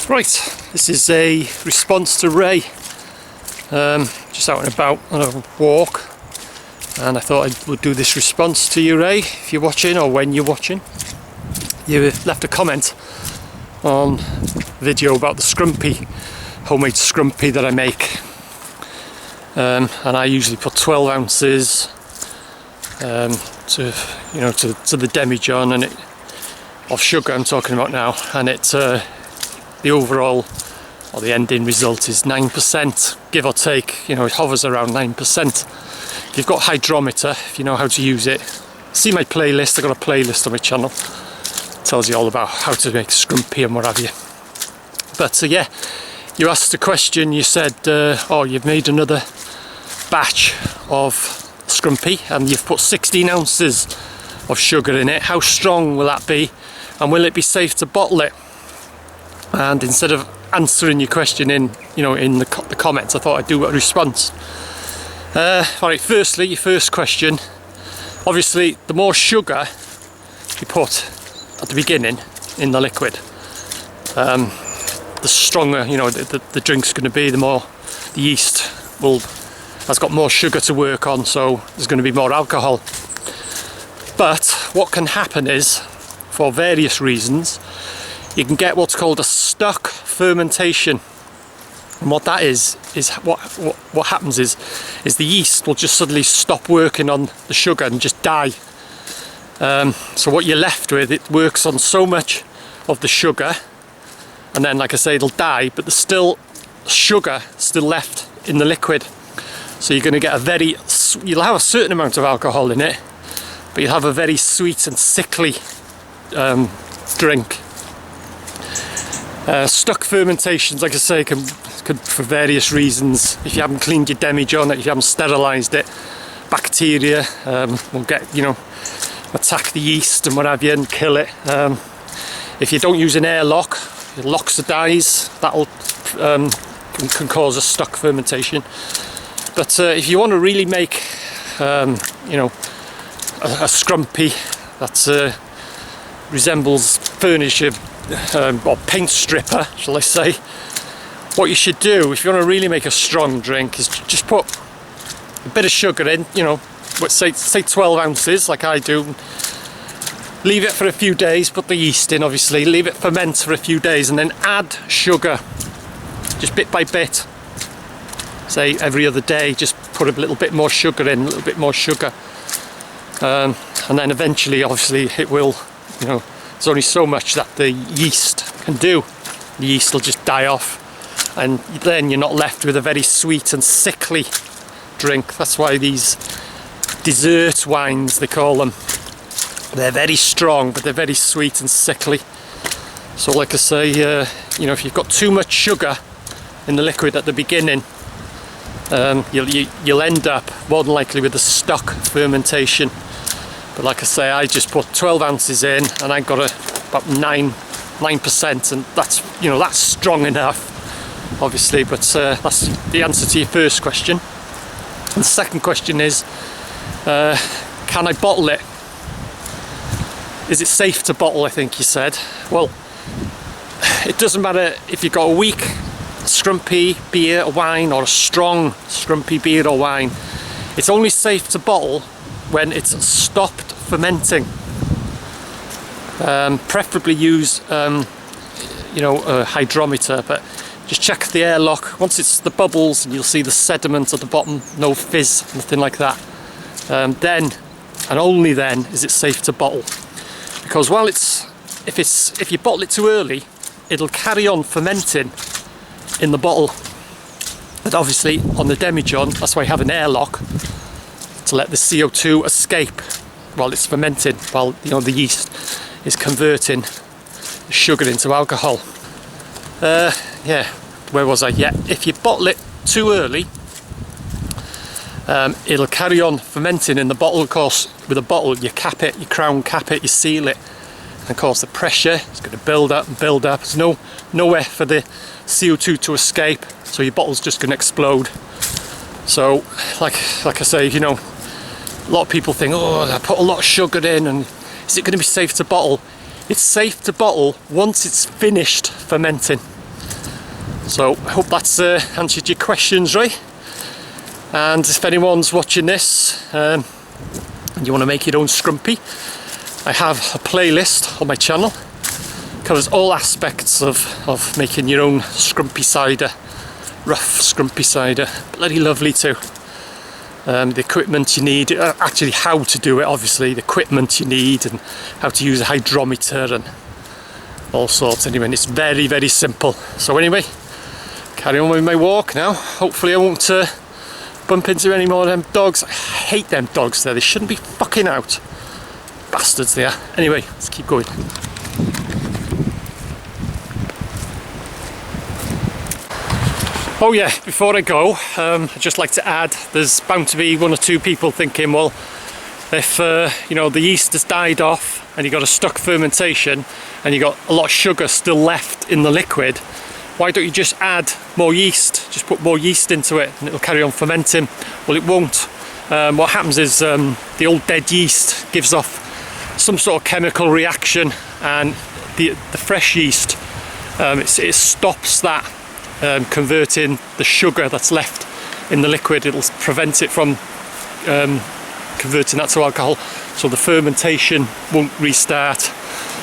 Right, this is a response to Ray. Just out and about on a walk, and I thought I would do this response to you, Ray, if you're watching or when you're watching. You left a comment on video about the scrumpy, homemade scrumpy that I make, and I usually put 12 ounces to the demijohn and of sugar I'm talking about now, and it's the overall or the ending result is 9%, give or take. It hovers around 9%. If you've got hydrometer, if you know how to use it, see my playlist. I've got a playlist on my channel, tells you all about how to make scrumpy and what have you. But yeah, you asked a question. You said, oh, you've made another batch of scrumpy and you've put 16 ounces of sugar in it. How strong will that be, and will it be safe to bottle it? And instead of answering your question in the comments, I thought I'd do a response. Alright, firstly, your first question. Obviously, the more sugar you put at the beginning in the liquid, the stronger the drink's going to be. The more the yeast has got more sugar to work on, so there's going to be more alcohol. But what can happen is, for various reasons, you can get what's called a stuck fermentation. And what that is what happens is the yeast will just suddenly stop working on the sugar and just die. So what you're left with, it works on so much of the sugar, and then, like I say, it'll die, but there's still sugar still left in the liquid. So you're going to get you'll have a certain amount of alcohol in it, but you'll have a very sweet and sickly drink. Stuck fermentations, like I say, could for various reasons. If you haven't cleaned your demijohn, if you haven't sterilised it, bacteria will attack the yeast and what have you and kill it. If you don't use an airlock, it'll oxidize. That'll can cause a stuck fermentation. But if you want to really make a scrumpy that resembles furniture or paint stripper, shall I say, what you should do if you want to really make a strong drink is just put a bit of sugar in, say 12 ounces like I do, leave it for a few days, put the yeast in, obviously, leave it ferment for a few days, and then add sugar just bit by bit. Say every other day, just put a little bit more sugar in, a little bit more sugar, and then eventually, obviously, it will, there's only so much that the yeast can do. The yeast will just die off, and then you're not left with a very sweet and sickly drink. That's why these dessert wines, they call them, they're very strong, but they're very sweet and sickly. So like I say, if you've got too much sugar in the liquid at the beginning, you'll end up more than likely with a stuck fermentation. But like I say, I just put 12 ounces in and I got about 9%, and that's strong enough, obviously. But that's the answer to your first question. And the second question is, can I bottle it? Is it safe to bottle, I think you said. Well, it doesn't matter if you've got a weak scrumpy beer or wine or a strong scrumpy beer or wine. It's only safe to bottle when it's stopped fermenting. Preferably use a hydrometer, but just check the airlock. Once it's the bubbles and you'll see the sediment at the bottom, no fizz, nothing like that, then and only then is it safe to bottle. Because if you bottle it too early, it'll carry on fermenting in the bottle. But obviously on the demijohn, that's why you have an airlock, to let the CO2 escape while it's fermenting, while the yeast is converting sugar into alcohol. Yeah, where was I? Yeah, if you bottle it too early, it'll carry on fermenting in the bottle. Of course, with a bottle, you cap it, you crown cap it, you seal it, and of course the pressure is going to build up and build up. There's nowhere for the CO2 to escape, so your bottle's just going to explode. So, like I say, a lot of people think, oh, I put a lot of sugar in, and is it going to be safe to bottle? It's safe to bottle once it's finished fermenting. So I hope that's answered your questions, Ray. And if anyone's watching this and you want to make your own scrumpy, I have a playlist on my channel. Covers all aspects of making your own scrumpy cider, rough scrumpy cider. Bloody lovely too. The equipment you need, actually how to do it, obviously, the equipment you need and how to use a hydrometer and all sorts. Anyway, it's very, very simple. So anyway, carry on with my walk now. Hopefully I won't bump into any more of them dogs. I hate them dogs there, they shouldn't be fucking out. Bastards they are. Anyway, let's keep going. Oh yeah, before I go, I'd just like to add, there's bound to be one or two people thinking, well, if you know, the yeast has died off and you've got a stuck fermentation and you've got a lot of sugar still left in the liquid, why don't you just add more yeast? Just put more yeast into it and it'll carry on fermenting. Well, it won't. What happens is the old dead yeast gives off some sort of chemical reaction, and the fresh yeast, it stops that converting the sugar that's left in the liquid. It'll prevent it from converting that to alcohol, so the fermentation won't restart.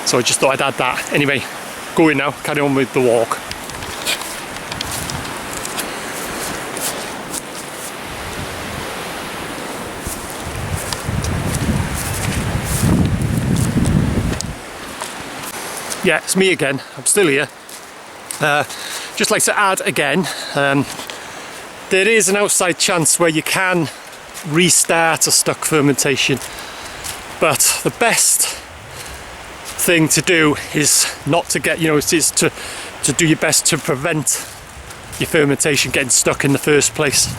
So I just thought I'd add that. Anyway, going now, carry on with the walk. Yeah, it's me again, I'm still here. Just like to add again, there is an outside chance where you can restart a stuck fermentation, but the best thing to do is not to get, you know, is to do your best to prevent your fermentation getting stuck in the first place.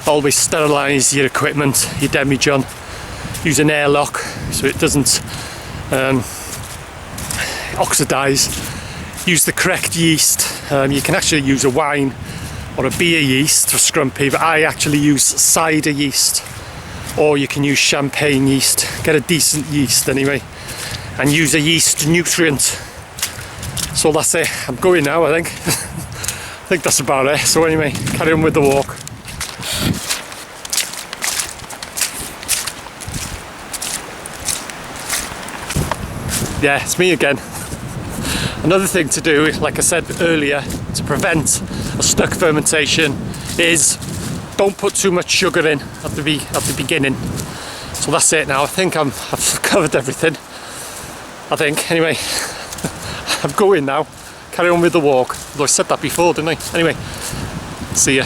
Always sterilise your equipment, your demijohn, use an airlock so it doesn't oxidize. Use the correct yeast. You can actually use a wine or a beer yeast for scrumpy, but I actually use cider yeast, or you can use champagne yeast. Get a decent yeast anyway, and use a yeast nutrient. So that's it. I'm going now, I think. I think that's about it. So anyway, carry on with the walk. Yeah, it's me again. Another thing to do, like I said earlier, to prevent a stuck fermentation is don't put too much sugar in at the beginning. So that's it now. I think I've covered everything. I think. Anyway, I'm going now. Carry on with the walk. Although I said that before, didn't I? Anyway, see ya.